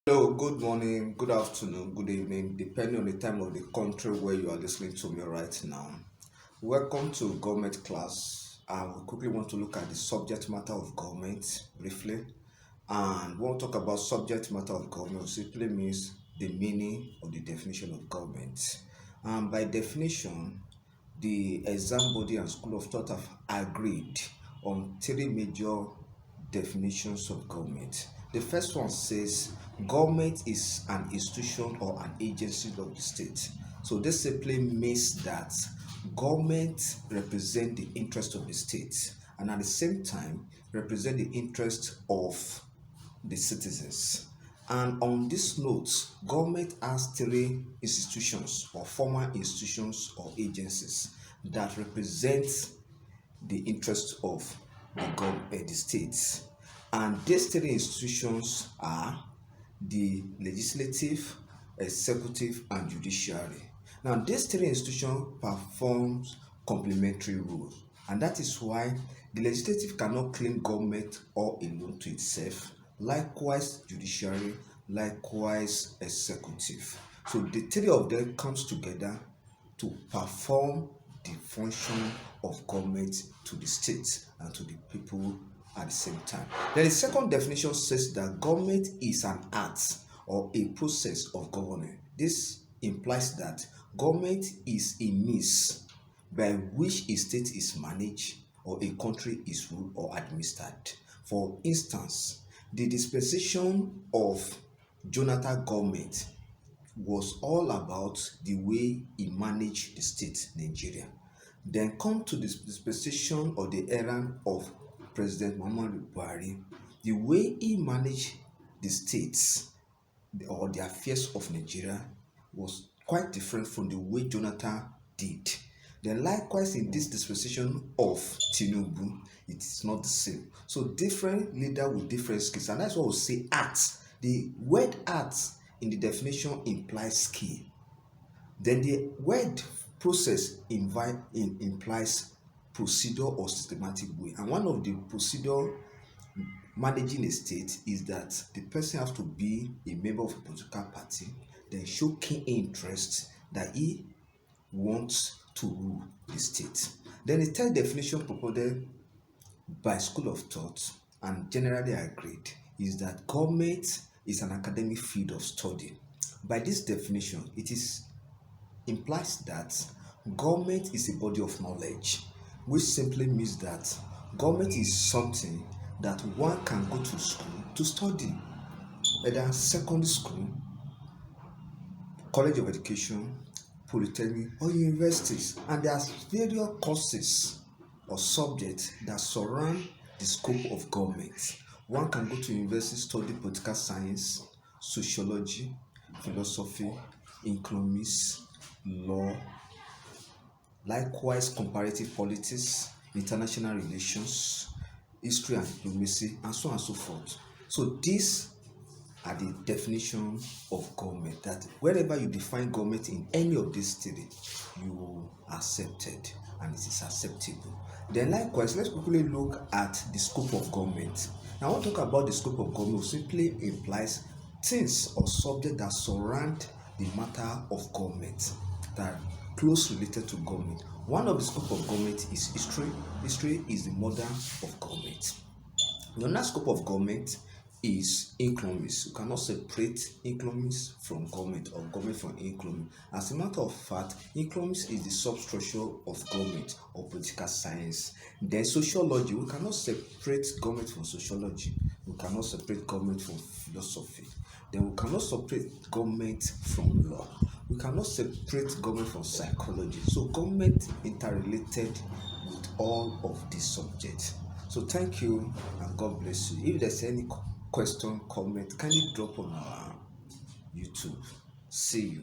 Hello, good morning, good afternoon, good evening, depending on the time of the country where you are listening to me right now. Welcome to government class. We quickly want to look at the subject matter of government briefly. And we want to talk about subject matter of government, which simply means the meaning of the definition of government. And by definition, the exam body and school of thought have agreed on three major definitions of government. The first one says government is an institution or an agency of the state. So this simply means that government represent the interest of the state and at the same time represent the interest of the citizens. And on this note, government has three institutions or formal institutions or agencies that represent the interest of the states. And these three institutions are the legislative, executive, and judiciary. Now, these three institutions performs complementary roles, and that is why the legislative cannot claim government all alone to itself. Likewise, judiciary, likewise, executive. So the three of them comes together to perform the function of government to the state and to the people at the same time. Then the second definition says that government is an art or a process of governing. This implies that government is a means by which a state is managed or a country is ruled or administered. For instance, the dispensation of Jonathan government was all about the way he managed the state Nigeria. Then come to the dispensation or the era of President Muhammadu Buhari. The way he managed the states or the affairs of Nigeria was quite different from the way Jonathan did. Then likewise in this dispensation of Tinubu, it is not the same. So different leader with different skills, and that's what we say art. The word art in the definition implies skill. Then the word process implies procedure or systematic way. And one of the procedure managing a state is that the person has to be a member of a political party, then show keen interest that he wants to rule the state. Then the third definition proposed by school of thought and generally agreed is that government is an academic field of study. By this definition, it implies that government is a body of knowledge, which simply means that government is something that one can go to school to study, whether secondary school, college of education, polytechnic, or universities. And there are various courses or subjects that surround the scope of government. One can go to university, study political science, sociology, philosophy, economics, law, likewise comparative politics, international relations, history and diplomacy, and so on and so forth. So these are the definition of government, that wherever you define government in any of these three, you accept it and it is acceptable. Then likewise, let's quickly look at the scope of government. Now, I want to talk about the scope of government, simply implies things or subjects that surround the matter of government, that are close related to government. One of the scope of government is history. History is the mother of government. The other scope of government is economics. You cannot separate economics from government or government from economics. As a matter of fact, economics is the substructure of government or political science. Then sociology, we cannot separate government from sociology. We cannot separate government from philosophy. Then we cannot separate government from law. We cannot separate government from psychology. So government interrelated with all of these subjects. So thank you and God bless you. If there's any question, comment, kindly drop on our YouTube. See you.